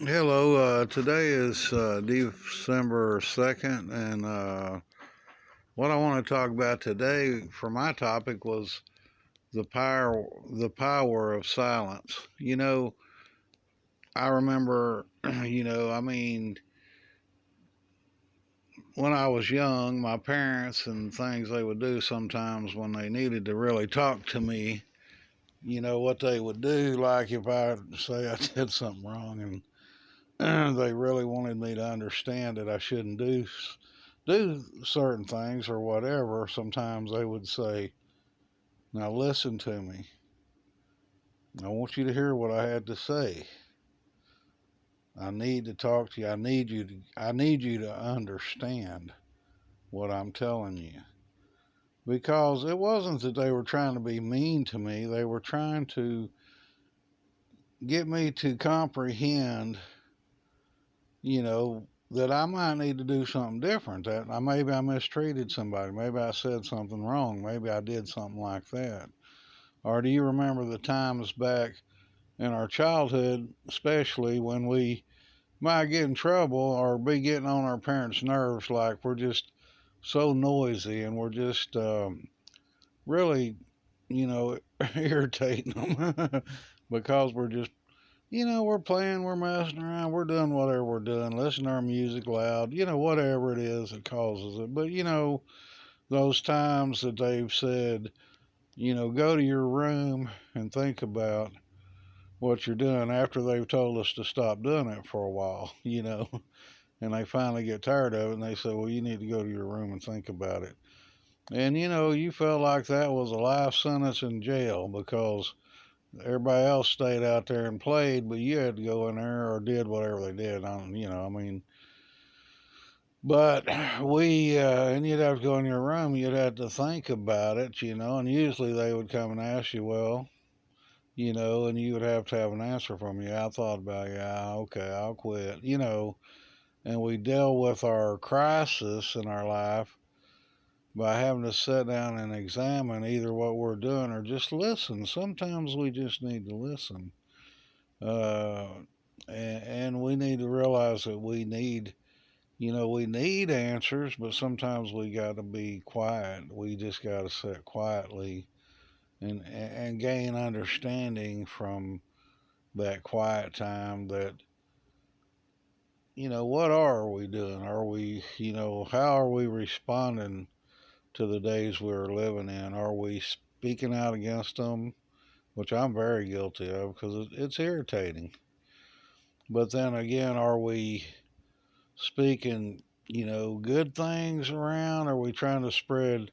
Hello, today is December 2nd, and what I want to talk about today for my topic was the power of silence. I remember, when I was young, my parents and things they would do sometimes when they needed to really talk to me, what they would do, like if I say I did something wrong and they really wanted me to understand that I shouldn't do certain things or whatever, sometimes they would say, "Now listen to me. I want you to hear what I had to say. I need to talk to you. I need you to understand what I'm telling you." Because it wasn't that they were trying to be mean to me, they were trying to get me to comprehend, that I might need to do something different. That maybe I mistreated somebody, maybe I said something wrong, maybe I did something like that. Or do you remember the times back in our childhood, especially when we might get in trouble or be getting on our parents' nerves, like we're just so noisy and we're just really, irritating them because we're just, we're playing, we're messing around, we're doing whatever we're doing, listening to our music loud, whatever it is that causes it. But, those times that they've said, go to your room and think about what you're doing after they've told us to stop doing it for a while, and they finally get tired of it and they say, well, you need to go to your room and think about it. And, you felt like that was a life sentence in jail because everybody else stayed out there and played, but you had to go in there or did whatever they did. But and you'd have to go in your room, you'd have to think about it, and usually they would come and ask you, well, and you would have to have an answer from you. I thought about it. Yeah, okay, I'll quit, and we deal with our crisis in our life by having to sit down and examine either what we're doing or just listen. Sometimes we just need to listen. Uh, and we need to realize that we need answers, but sometimes we got to be quiet. We just got to sit quietly and gain understanding from that quiet time that, what are we doing? Are we, how are we responding to the days we're living in? Are we speaking out against them? Which I'm very guilty of because it's irritating. But then again, are we speaking, good things around? Are we trying to spread,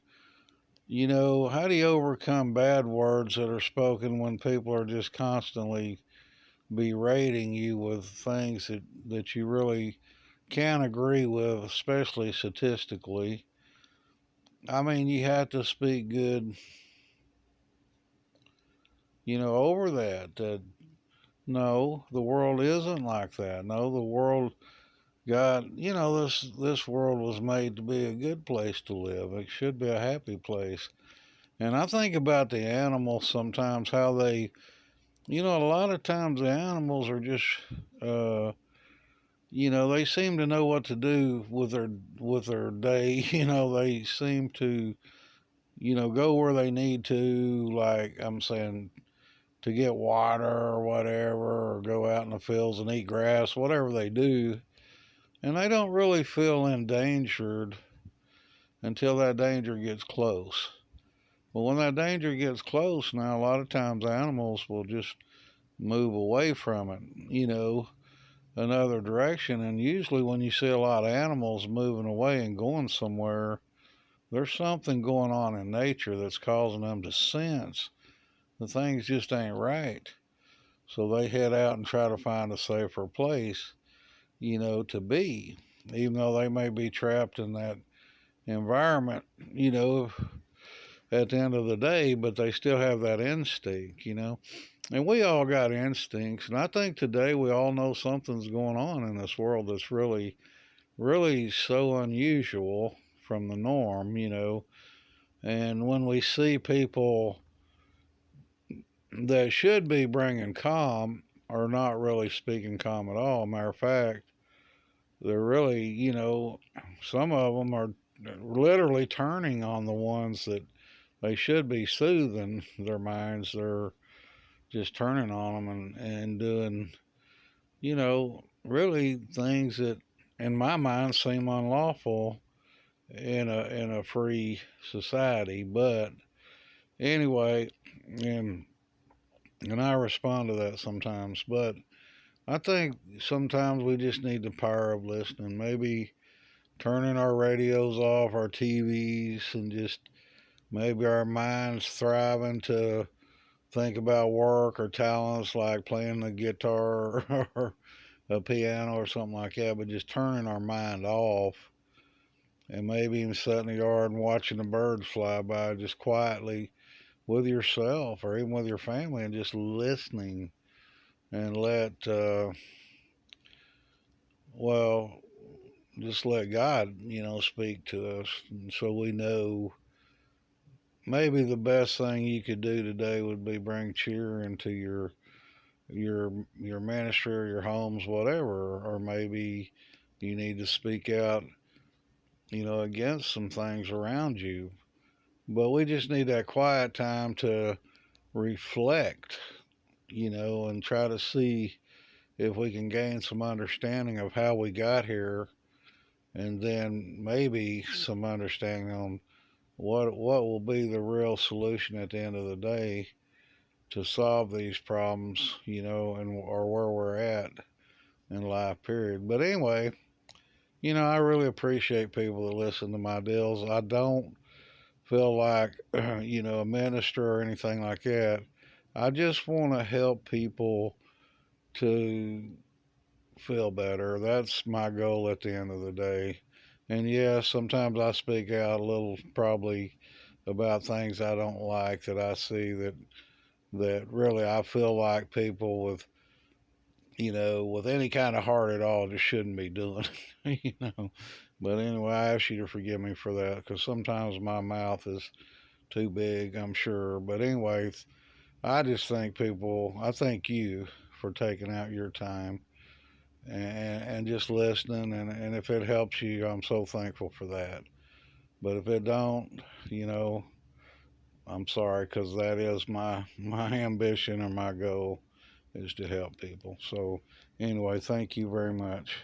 how do you overcome bad words that are spoken when people are just constantly berating you with things that you really can't agree with, especially statistically? I mean, you have to speak good, over that. No, the world isn't like that. No, the world God, this world was made to be a good place to live. It should be a happy place. And I think about the animals sometimes, how they, a lot of times the animals are just, uh, they seem to know what to do with their day. They seem to, go where they need to. Like I'm saying, to get water or whatever, or go out in the fields and eat grass, whatever they do. And they don't really feel endangered until that danger gets close. But when that danger gets close, now a lot of times animals will just move away from it, another direction. And usually, when you see a lot of animals moving away and going somewhere, there's something going on in nature that's causing them to sense that things just ain't right. So they head out and try to find a safer place, to be, even though they may be trapped in that environment, at the end of the day, but they still have that instinct. And we all got instincts. And I think today we all know something's going on in this world that's really, really so unusual from the norm. And when we see people that should be bringing calm are not really speaking calm at all. Matter of fact, they're really, some of them are literally turning on the ones that they should be soothing their minds. They're just turning on them and doing, really things that, in my mind, seem unlawful in a free society. But anyway, and and I respond to that sometimes. But I think sometimes we just need the power of listening. Maybe turning our radios off, our TVs, and just maybe our minds thriving to think about work or talents like playing the guitar or a piano or something like that, but just turning our mind off and maybe even sitting in the yard and watching the birds fly by just quietly with yourself or even with your family and just listening and well, just let God, speak to us. And so we know maybe the best thing you could do today would be bring cheer into your ministry or your homes, whatever, or maybe you need to speak out, against some things around you. But we just need that quiet time to reflect, and try to see if we can gain some understanding of how we got here, and then maybe some understanding on what will be the real solution at the end of the day to solve these problems, and or where we're at in life, period. But anyway, I really appreciate people that listen to my deals. I don't feel like, a minister or anything like that. I just want to help people to feel better. That's my goal at the end of the day. And yes, sometimes I speak out a little, probably about things I don't like that I see that really I feel like people with any kind of heart at all just shouldn't be doing, But anyway, I ask you to forgive me for that because sometimes my mouth is too big, I'm sure. But anyway, I thank you for taking out your time and just listening. And if it helps you, I'm so thankful for that. But if it don't, you know, I'm sorry because that is my ambition or my goal is to help people. So anyway, thank you very much.